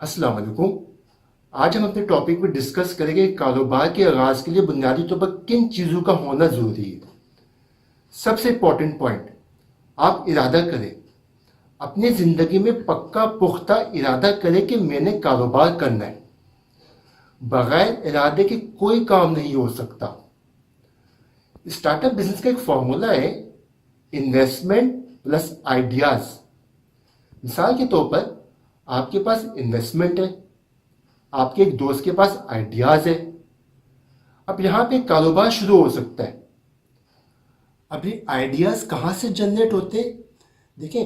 अस्सलाम वालेकुम। आज हम अपने टॉपिक पे डिस्कस करेंगे कारोबार के आगाज के लिए बुनियादी तौर पर किन चीज़ों का होना ज़रूरी है। सबसे इम्पोर्टेंट पॉइंट, आप इरादा करें, अपनी ज़िंदगी में पक्का पुख्ता इरादा करें कि मैंने कारोबार करना है। बगैर इरादे के कोई काम नहीं हो सकता। स्टार्टअप बिजनेस का एक फॉर्मूला है, इन्वेस्टमेंट प्लस आइडियाज़। मिसाल के तौर पर आपके पास इन्वेस्टमेंट है, आपके एक दोस्त के पास आइडियाज है। अब यहां पे कारोबार शुरू हो सकता है। अब ये आइडियाज कहां से जनरेट होते हैं? देखें,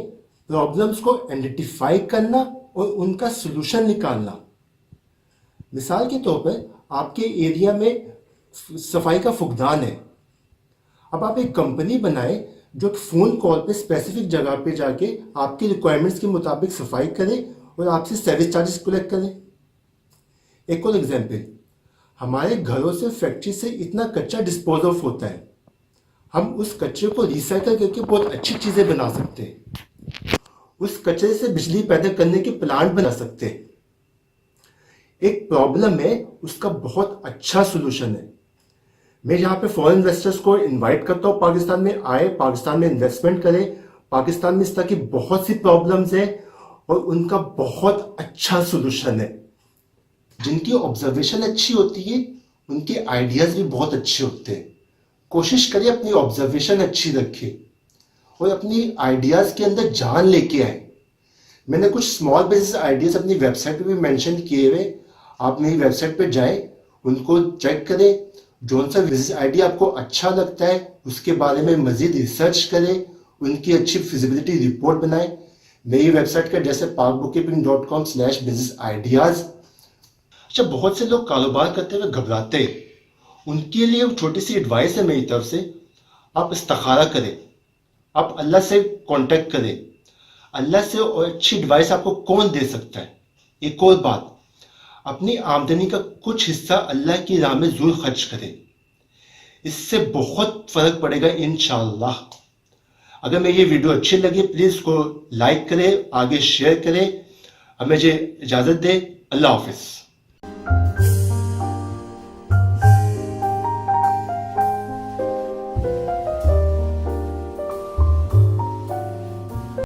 प्रॉब्लम्स को आइडेंटिफाई करना और उनका सोल्यूशन निकालना। मिसाल के तौर पर आपके एरिया में सफाई का फुकदान है। अब आप एक कंपनी बनाए जो फोन कॉल पे स्पेसिफिक जगह पे जाके आपकी रिक्वायरमेंट्स के मुताबिक सफाई करे और आपसे सर्विस चार्जेस कलेक्ट करें। एक और एग्जांपल, हमारे घरों से फैक्ट्री से इतना कच्चा डिस्पोज ऑफ होता है, हम उस कचरे को रिसाइकल करके बहुत अच्छी चीजें बना सकते हैं। उस कचरे से बिजली पैदा करने के प्लांट बना सकते हैं। एक प्रॉब्लम है, उसका बहुत अच्छा सोल्यूशन है। मैं यहाँ पे फॉरेन इन्वेस्टर्स को इनवाइट करता हूँ, पाकिस्तान में आए, पाकिस्तान में इन्वेस्टमेंट करें। पाकिस्तान में इस तरह की बहुत सी प्रॉब्लम्स है और उनका बहुत अच्छा सोल्यूशन है। जिनकी ऑब्जर्वेशन अच्छी होती है उनके आइडियाज भी बहुत अच्छे होते हैं। कोशिश करिए अपनी ऑब्जर्वेशन अच्छी रखें और अपनी आइडियाज के अंदर जान लेके आए। मैंने कुछ स्मॉल बिजनेस आइडियाज अपनी वेबसाइट पे भी मेंशन किए हुए, आप मेरी वेबसाइट पे जाएं, उनको चेक करें। जो सा बिजनेस आइडिया आपको अच्छा लगता है उसके बारे में मजीद रिसर्च करें, उनकी अच्छी फिजिबिलिटी रिपोर्ट बनाएं। मेरी वेबसाइट का जैसे parkbookkeeping.com/business ideas। अच्छा, बहुत से लोग कारोबार करते हुए घबराते हैं, उनके लिए छोटी सी एडवाइस है मेरी तरफ से, आप इस्तिखारा करें, आप अल्लाह से कांटेक्ट करें। अल्लाह से और अच्छी एडवाइस आपको कौन दे सकता है? एक और बात, अपनी आमदनी का कुछ हिस्सा अल्लाह की राह में जरूर खर्च करें, इससे बहुत फर्क पड़ेगा इंशाअल्लाह। अगर मेरी ये वीडियो अच्छी लगी प्लीज इसको लाइक करें, आगे शेयर करें। अब मुझे इजाजत दें। अल्लाह हाफिज।